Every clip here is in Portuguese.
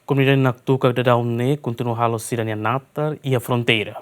Komunidade Naktuka dadaun kontinua halo sira natar e a fronteira.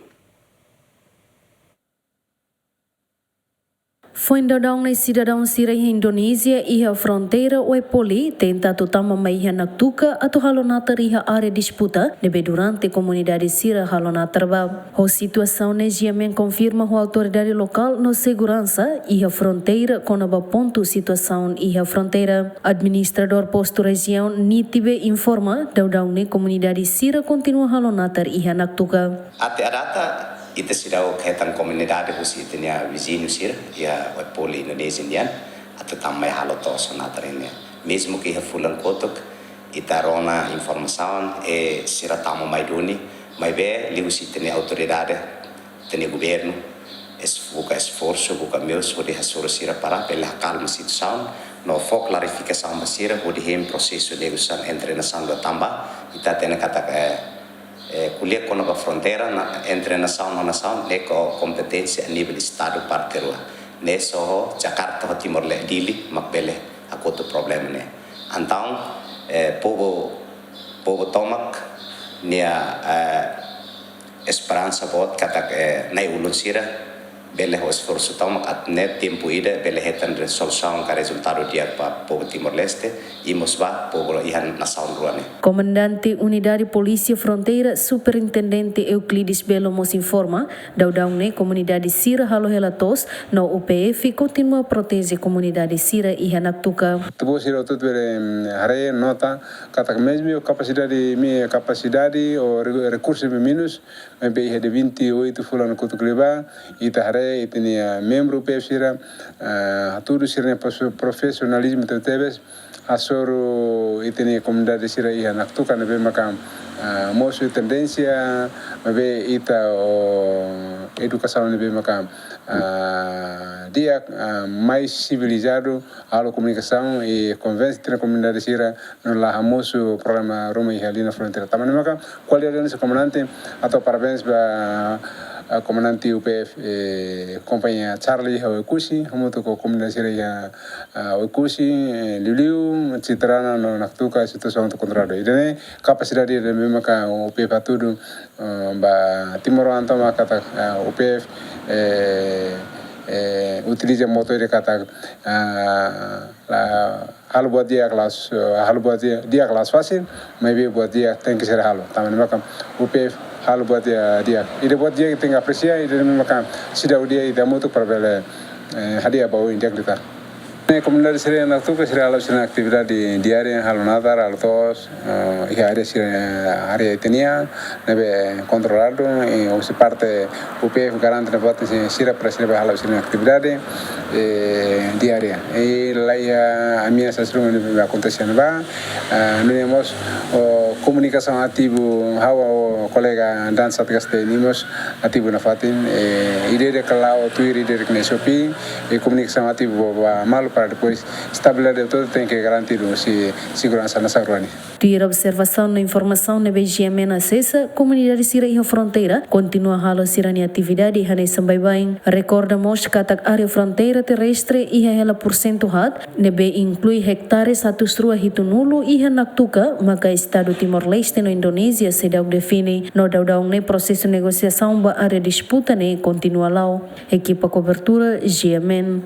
Foi dadaun na cidadão sira Indonésia e a fronteira o poli tenta tutama mai Naktuka atau halo natar e a área disputa nebe durante comunidade sira halo natar ba. A situação ne Jemen confirma a autoridade local no segurança e a fronteira com a ponto situação e a fronteira. Administrador posto região Nitibe informa dadaun ne comunidade sira continua halo natar e a Naktuka. Até a data ita sidau kaitan komunidade husi itanya vizinho sira ia poli Indonesia indian atau tambah halo tos natar ini mesmo que fulan kotok ita rona informação sira tamu mai duni mai be li husi itanya autoridade itanya governo buka esforço buka meus hodi hasura sira para pela calma situação no fo clarificação basira hodi hem processo de negociação entre nação do tamba ita tena kata kuliah kono ba fronteira entre nação e nação é competência a nível estado parte rua neso Jakarta ho Timor Leste dili makbele akoto problema ne então povo tomak nia esperança bot kata nai ulun sira bele ho esforço tomak at net tempo ida bele hetan resolução ka resultado dia pa povo Timor Leste imos ba povo ihan nação rua ne. Comandante Unidade Polícia Fronteira, Superintendente Euclides Belo nos informa, dadaun ne comunidade sira halo relatos, no UPF continua a proteger comunidade sira e Naktuka. Tubo sira tudo hare nota kata mesmo capacidade ou recursos meninos bem de 28 fulano kutukleba ita hare itnia membro UPF sira tudo sira profissionalismo teves asoro itni komunidade sira e Naktuka nebe makam mosu tendência nebe ita educação nebe makam dia mais civilizado a comunicação e convence a comunidade sira no la mosu programa Roma e Halina fronteira também makam qualidade desse comandante atau parabéns para comandante UPF companhia Charlie Hawekusi hamuto ko komunidade sira ya Hawekusi Liu citrana no Naktuka situação do contrado idene capacidade de maka UPF atudu ba Timor antama kata UPF utiliza motor de kata halo buat dia kelas fácil maybe buat dia tem que ser halo também maka UPF halo buat dia ide buat dia tem que apreciar ide maka sida dia ida moto para bela hadiah bawa india kita. Komunidade sira Naktuka sira halo sira atividade diária halo natar halo tos e área sira área etnia nebe controlado e o se parte UPF garante na parte sira para sira halo sira atividade diária e lá a minha sessão nebe acontecendo ba nós comunicação ativo hawa colega dança tenimos ativo na fatin ide kalau tuir ide que sopi e comunicação ativo mal para depois estabilidade todo tem que garantir segurança nessa rua. Tira observação na informação na BGM na acessa comunidade sira e fronteira continua halo sira ni atividade hanai sambai recordamos katak área fronteira terrestre e ela porcento hat nebe inclui hectares satu rua hitunulu e Naktuka maka estado Timor Leste no Indonésia se dau define no dadaun ne processo negociação ba área disputa ne continua lá equipa cobertura GMN.